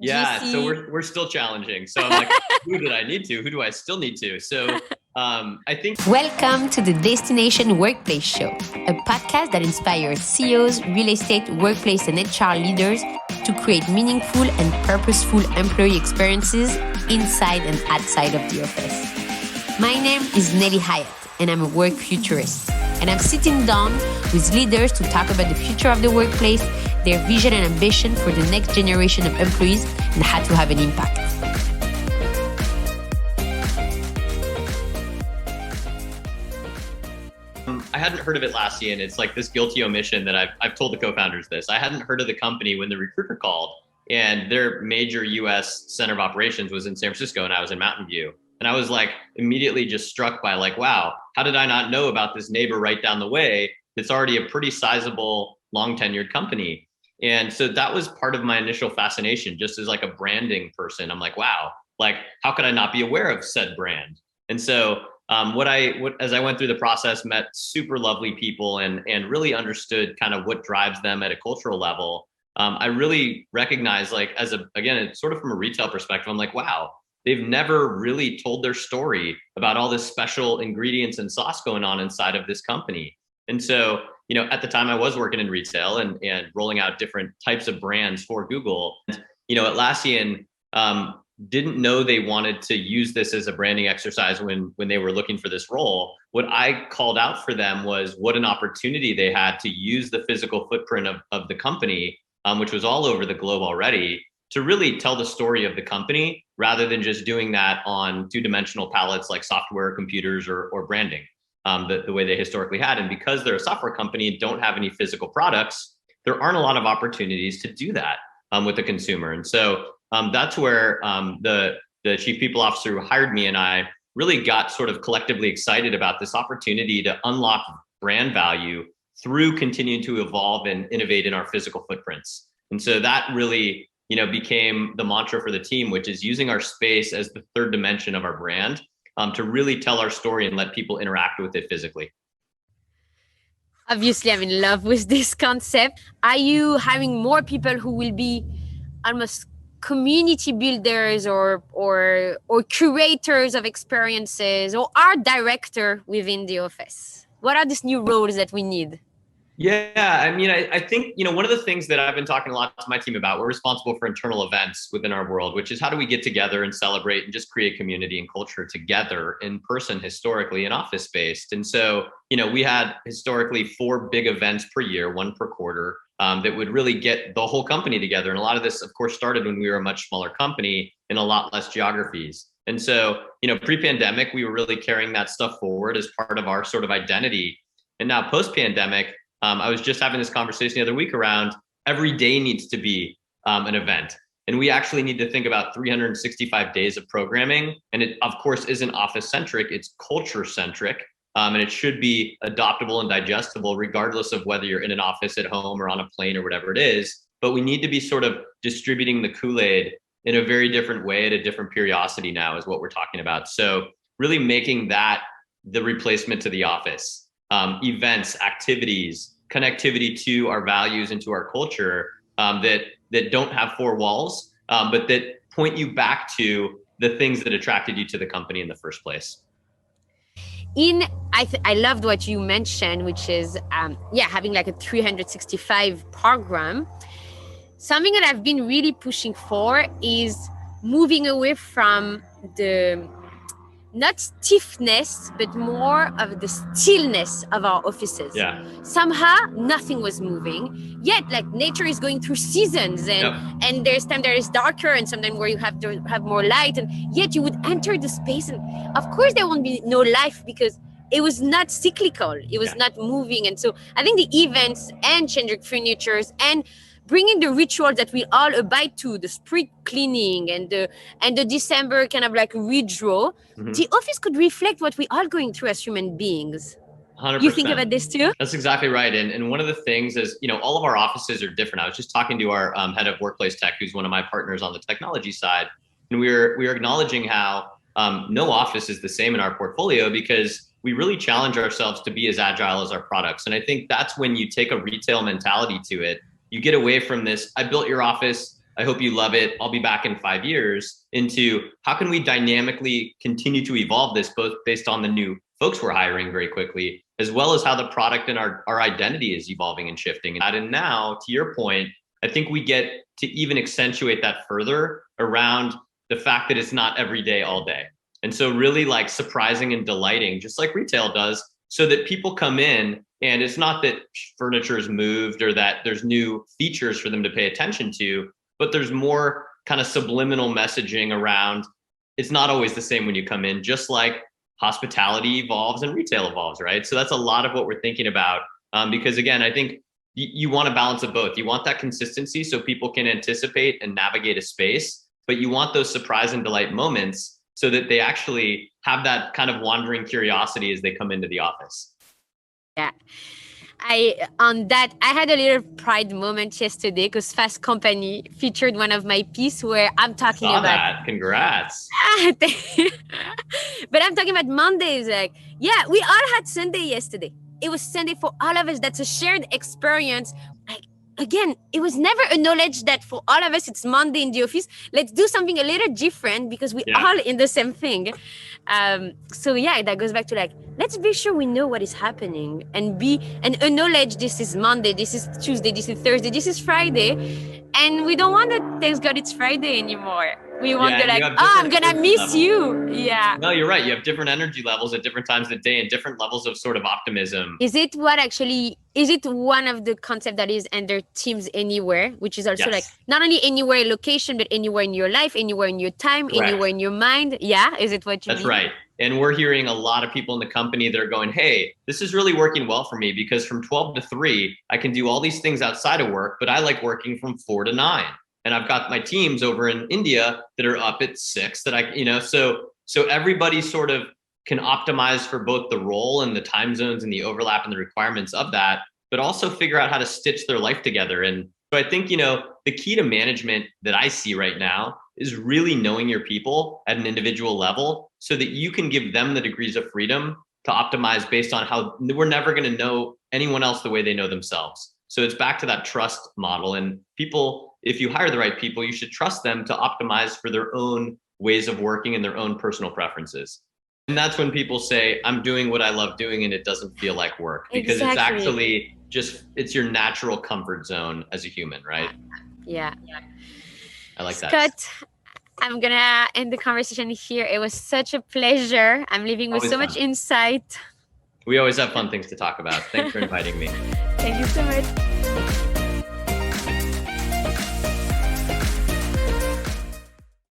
Yeah, so GC. we're still challenging. So I'm like, who did I need to? Who do I still need to? So I think. Welcome to the Destination Workplace Show, a podcast that inspires CEOs, real estate, workplace, and HR leaders to create meaningful and purposeful employee experiences inside and outside of the office. My name is Nelly Hyatt, and I'm a work futurist. And I'm sitting down with leaders to talk about the future of the workplace, their vision and ambition for the next generation of employees, and how to have an impact. I hadn't heard of Atlassian. It's like this guilty omission that I've told the co-founders this. I hadn't heard of the company when the recruiter called, and their major US center of operations was in San Francisco and I was in Mountain View. And I was like immediately just struck by like, wow, how did I not know about this neighbor right down the way that's already a pretty sizable, long tenured company? And so that was part of my initial fascination, just as like a branding person. I'm like, wow, like how could I not be aware of said brand? And so as I went through the process, met super lovely people and really understood kind of what drives them at a cultural level. I really recognized like again, it's sort of from a retail perspective, I'm like, wow, they've never really told their story about all this special ingredients and sauce going on inside of this company. And so, at the time I was working in retail and rolling out different types of brands for Google. Atlassian didn't know they wanted to use this as a branding exercise when they were looking for this role. What I called out for them was what an opportunity they had to use the physical footprint of the company, which was all over the globe already, to really tell the story of the company rather than just doing that on two-dimensional palettes like software, computers, or branding, the way they historically had. And because they're a software company and don't have any physical products, there aren't a lot of opportunities to do that with the consumer. And so that's where the chief people officer who hired me and I really got sort of collectively excited about this opportunity to unlock brand value through continuing to evolve and innovate in our physical footprints. And so that really became the mantra for the team, which is using our space as the third dimension of our brand to really tell our story and let people interact with it physically. Obviously, I'm in love with this concept. Are you having more people who will be almost community builders or curators of experiences or art director within the office? What are these new roles that we need? Yeah, I think, one of the things that I've been talking a lot to my team about, we're responsible for internal events within our world, which is how do we get together and celebrate and just create community and culture together in person, historically, and office based. And so, we had historically 4 big events per year, 1 per quarter, that would really get the whole company together. And a lot of this, of course, started when we were a much smaller company in a lot less geographies. And so, pre-pandemic, we were really carrying that stuff forward as part of our sort of identity. And now post-pandemic, I was just having this conversation the other week around every day needs to be an event. And we actually need to think about 365 days of programming. And it, of course, isn't office centric, it's culture centric. And it should be adoptable and digestible, regardless of whether you're in an office, at home, or on a plane, or whatever it is. But we need to be sort of distributing the Kool-Aid in a very different way at a different periodicity now is what we're talking about. So really making that the replacement to the office, events, activities, connectivity to our values and to our culture that don't have 4 walls, but that point you back to the things that attracted you to the company in the first place. I loved what you mentioned, which is having like a 365 program. Something that I've been really pushing for is moving away from the not stiffness, but more of the stillness of our offices. Yeah. Somehow nothing was moving, yet like nature is going through seasons and there's time that is darker and sometimes where you have to have more light, and yet you would enter the space and of course there won't be no life because it was not cyclical, it was not moving. And so I think the events and changing furnitures and bringing the rituals that we all abide to, the spring cleaning and the December kind of like redraw, the office could reflect what we are going through as human beings. 100%. You think about this too? That's exactly right. And one of the things is, all of our offices are different. I was just talking to our head of workplace tech, who's one of my partners on the technology side. And we were acknowledging how no office is the same in our portfolio because we really challenge ourselves to be as agile as our products. And I think that's when you take a retail mentality to it. You get away from this, I built your office, I hope you love it. I'll be back in 5 years, into how can we dynamically continue to evolve this, both based on the new folks we're hiring very quickly, as well as how the product and our identity is evolving and shifting. And now, to your point, I think we get to even accentuate that further around the fact that it's not every day, all day. And so really like surprising and delighting, just like retail does, so that people come in and it's not that furniture is moved or that there's new features for them to pay attention to, but there's more kind of subliminal messaging around it's not always the same when you come in, just like hospitality evolves and retail evolves, right? So that's a lot of what we're thinking about. Because again, I think you want a balance of both. You want that consistency so people can anticipate and navigate a space, but you want those surprise and delight moments so that they actually have that kind of wandering curiosity as they come into the office. Yeah. I had a little pride moment yesterday because Fast Company featured one of my pieces where I'm talking Saw about that. Congrats. But I'm talking about Mondays. Like, yeah, we all had Sunday yesterday. It was Sunday for all of us. That's a shared experience. Like, again, it was never acknowledged that for all of us, it's Monday in the office. Let's do something a little different because we all in the same thing. So yeah, that goes back to like, let's be sure we know what is happening and acknowledge this is Monday, this is Tuesday, this is Thursday, this is Friday. And we don't want to thank God it's Friday anymore. We want to like, I'm gonna miss you. Yeah. No, you're right. You have different energy levels at different times of the day and different levels of sort of optimism. Is it one of the concepts that is under Teams Anywhere, which is also like not only anywhere location, but anywhere in your life, anywhere in your time, anywhere in your mind? Yeah. Is it what you mean? That's right. And we're hearing a lot of people in the company that are going, hey, this is really working well for me because from 12 to 3, I can do all these things outside of work, but I like working from 4 to 9. And I've got my teams over in India that are up at 6 that so everybody sort of can optimize for both the role and the time zones and the overlap and the requirements of that, but also figure out how to stitch their life together. And so I think, the key to management that I see right now is really knowing your people at an individual level so that you can give them the degrees of freedom to optimize based on how we're never going to know anyone else the way they know themselves. So it's back to that trust model. And people, if you hire the right people, you should trust them to optimize for their own ways of working and their own personal preferences. And that's when people say, I'm doing what I love doing and it doesn't feel like work, because it's actually it's your natural comfort zone as a human, right? Yeah. I like that. Scott, I'm going to end the conversation here. It was such a pleasure. I'm leaving with so much insight. We always have fun things to talk about. Thanks for inviting me. Thank you so much.